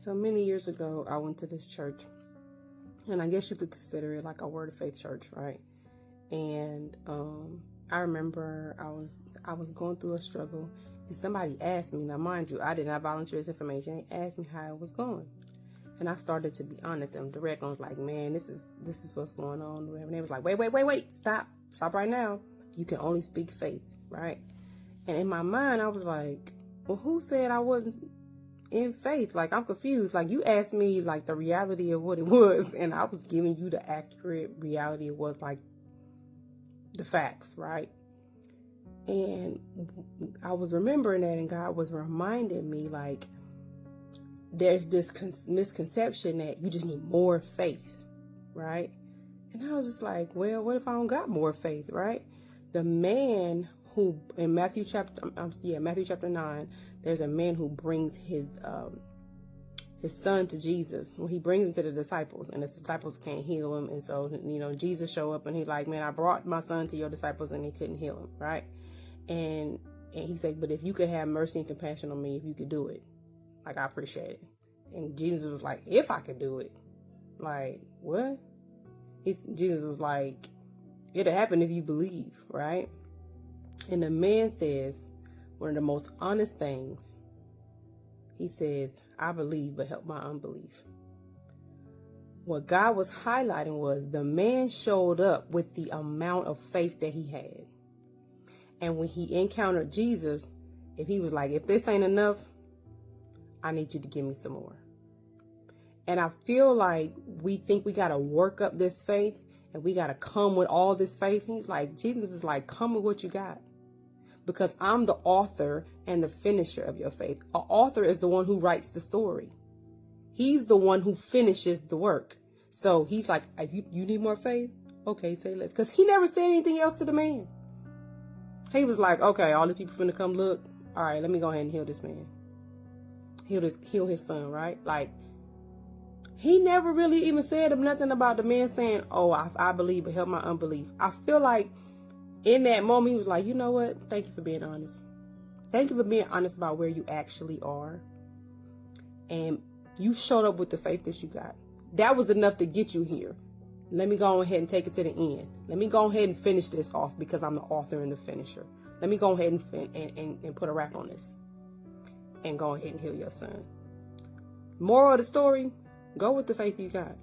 So many years ago, I went to this church, and I guess you could consider it like a Word of Faith church, right? And I remember I was going through a struggle, and somebody asked me. Now, mind you, I did not volunteer this information. They asked me how it was going, and I started to be honest and direct. I was like, "Man, this is what's going on." Whatever. And they was like, "Wait, stop right now. You can only speak faith, right?" And in my mind, I was like, "Well, who said I wasn't in faith? Like, I'm confused. Like, you asked me like the reality of what it was, and I was giving you the accurate reality of what, like, the facts, right?" And I was remembering that, and God was reminding me, like, there's this misconception that you just need more faith, right? And I was just like, well, what if I don't got more faith, right? The man who in Matthew chapter 9, there's a man who brings his son to Jesus. Well, he brings him to the disciples, and the disciples can't heal him. And so, Jesus show up, and he's like, "Man, I brought my son to your disciples, and they couldn't heal him," right? And he said, "But if you could have mercy and compassion on me, if you could do it, like, I appreciate it." And Jesus was like, "If I could do it." Like, what? Jesus was like, "It'll happen if you believe," right? And the man says one of the most honest things. He says, "I believe, but help my unbelief." What God was highlighting was the man showed up with the amount of faith that he had. And when he encountered Jesus, if he was like, "If this ain't enough, I need you to give me some more." And I feel like we think we got to work up this faith, and we got to come with all this faith. Jesus is like, "Come with what you got. Because I'm the author and the finisher of your faith." An author is the one who writes the story. He's the one who finishes the work. So he's like, "If you need more faith? Okay, say less." Because he never said anything else to the man. He was like, "Okay, all the people finna come look. All right, let me go ahead and heal this man. Heal his son," right? Like, he never really even said nothing about the man saying, "Oh, I believe, but help my unbelief." I feel like in that moment, he was like, "You know what? Thank you for being honest. Thank you for being honest about where you actually are. And you showed up with the faith that you got. That was enough to get you here. Let me go ahead and take it to the end. Let me go ahead and finish this off because I'm the author and the finisher. Let me go ahead and put a wrap on this and go ahead and heal your son." Moral of the story, go with the faith you got.